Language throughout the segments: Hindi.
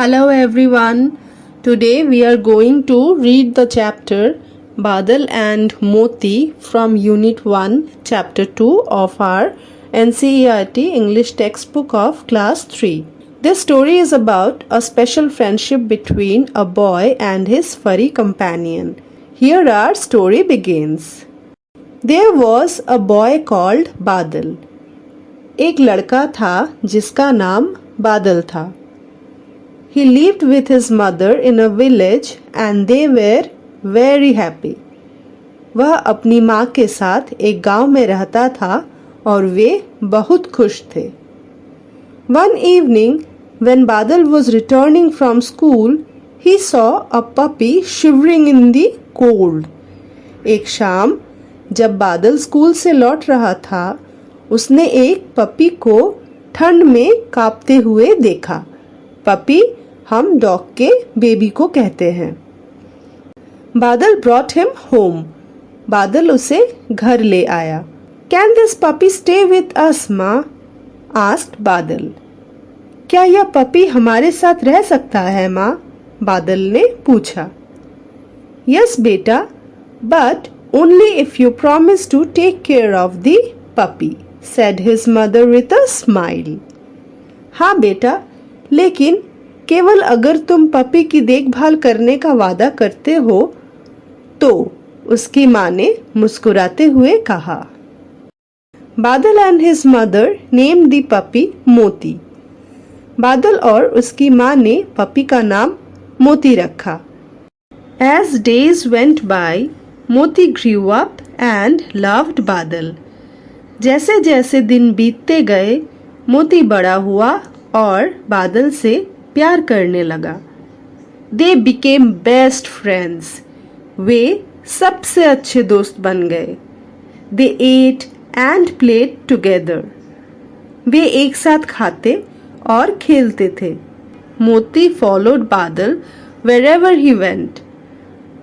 Hello everyone. Today we are going to read the chapter Badal and Moti from Unit 1, Chapter 2 of our NCERT English textbook of Class 3. This story is about a special friendship between a boy and his furry companion. Here our story begins. There was a boy called Badal. एक लड़का था जिसका नाम बादल था. He lived with his mother in a village and they were very happy. वह अपनी माँ के साथ एक गांव में रहता था और वे बहुत खुश थे. One evening, when Badal was returning from school, he saw a puppy shivering in the cold. एक शाम जब बादल स्कूल से लौट रहा था, उसने एक पपी को ठंड में कांपते हुए देखा. पपी हम डॉग के बेबी को कहते हैं. बादल brought him home. बादल उसे घर ले आया. Can this puppy stay with us, माँ? asked बादल. क्या यह पपी हमारे साथ रह सकता है माँ? बादल ने पूछा. Yes बेटा, but only if you promise to take care of the puppy, said his mother with a smile. हाँ बेटा, लेकिन केवल अगर तुम पपी की देखभाल करने का वादा करते हो तो, उसकी माँ ने मुस्कुराते हुए कहा. बादल and his mother named the puppy मोती. बादल और उसकी माँ ने पपी का नाम मोती रखा. एज डेज वेंट बाय, मोती ग्रू अप एंड लव्ड बादल. जैसे जैसे दिन बीतते गए, मोती बड़ा हुआ और बादल से प्यार करने लगा. They became best friends. वे सबसे अच्छे दोस्त बन गए. They ate and played together. वे एक साथ खाते और खेलते थे. मोती followed बादल wherever he went.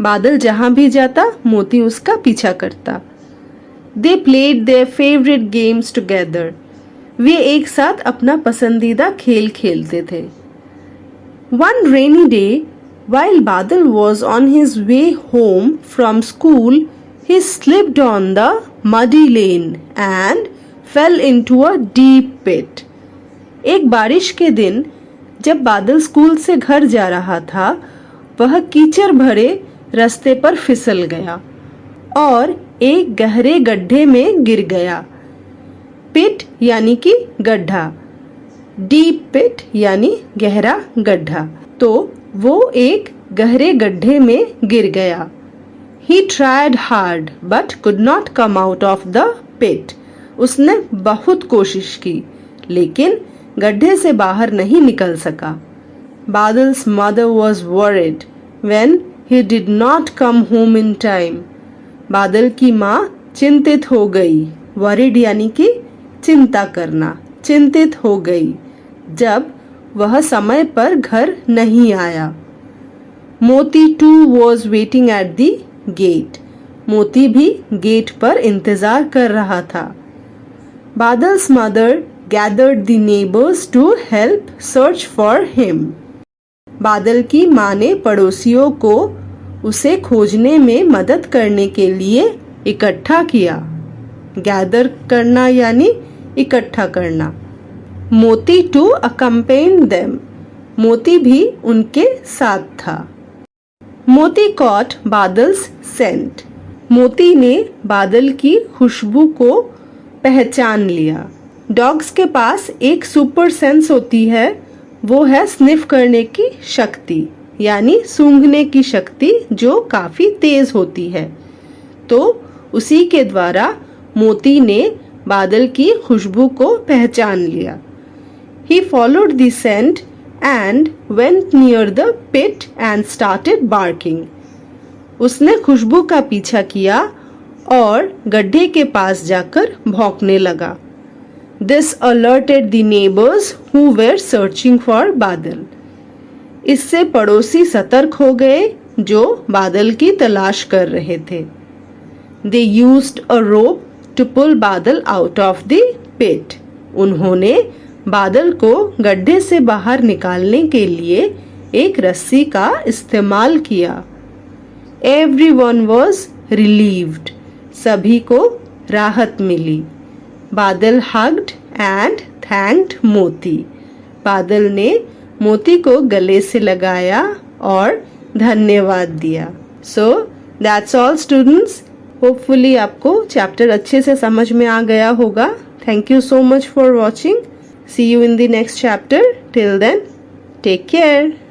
बादल जहां भी जाता, मोती उसका पीछा करता. They played their favorite games together. वे एक साथ अपना पसंदीदा खेल खेलते थे. One rainy day, while Badal was on his way home from school, he slipped on the muddy lane and fell into a deep pit. एक बारिश के दिन जब बादल स्कूल से घर जा रहा था, वह कीचड़ भरे रास्ते पर फिसल गया और एक गहरे गड्ढे में गिर गया. पिट यानी कि गड्ढा, डीप पिट यानी गहरा गड्ढा. तो वो एक गहरे गड्ढे में गिर गया. He tried hard but could not come out of the pit. उसने बहुत कोशिश की लेकिन गड्ढे से बाहर नहीं निकल सका. Badal's mother was worried when he did not come home in time. बादल की माँ चिंतित हो गई. Worried यानी कि चिंता करना, चिंतित हो गई जब वह समय पर घर नहीं आया. Moti too was waiting at the gate. Moti भी गेट पर इंतजार कर रहा था. Badal's mother gathered the neighbours to help search for him. Badal की माँ ने पड़ोसियों को उसे खोजने में मदद करने के लिए इकट्ठा किया. गैदर करना यानी इकट्ठा करना. मोती टू accompanied them. मोती भी उनके साथ था. मोती caught बादल्स scent. मोती ने बादल की खुशबू को पहचान लिया. डॉग्स के पास एक सुपर सेंस होती है, वो है स्निफ करने की शक्ति यानी सूंघने की शक्ति जो काफी तेज होती है. तो उसी के द्वारा मोती ने बादल की खुशबू को पहचान लिया. He followed the scent and went near the pit and started barking. उसने खुशबू का पीछा किया और गड्ढे के पास जाकर भौंकने लगा. This alerted the neighbors who were searching for बादल. इससे पड़ोसी सतर्क हो गए जो बादल की तलाश कर रहे थे. They used a rope to pull बादल out of the pit. उन्होंने बादल को गड्ढे से बाहर निकालने के लिए एक रस्सी का इस्तेमाल किया। Everyone was relieved. सभी को राहत मिली। बादल hugged and thanked मोती। बादल ने मोती को गले से लगाया और धन्यवाद दिया। So that's all students. Hopefully आपको चैप्टर अच्छे से समझ में आ गया होगा। Thank you so much for watching. See you in the next chapter. Till then, take care.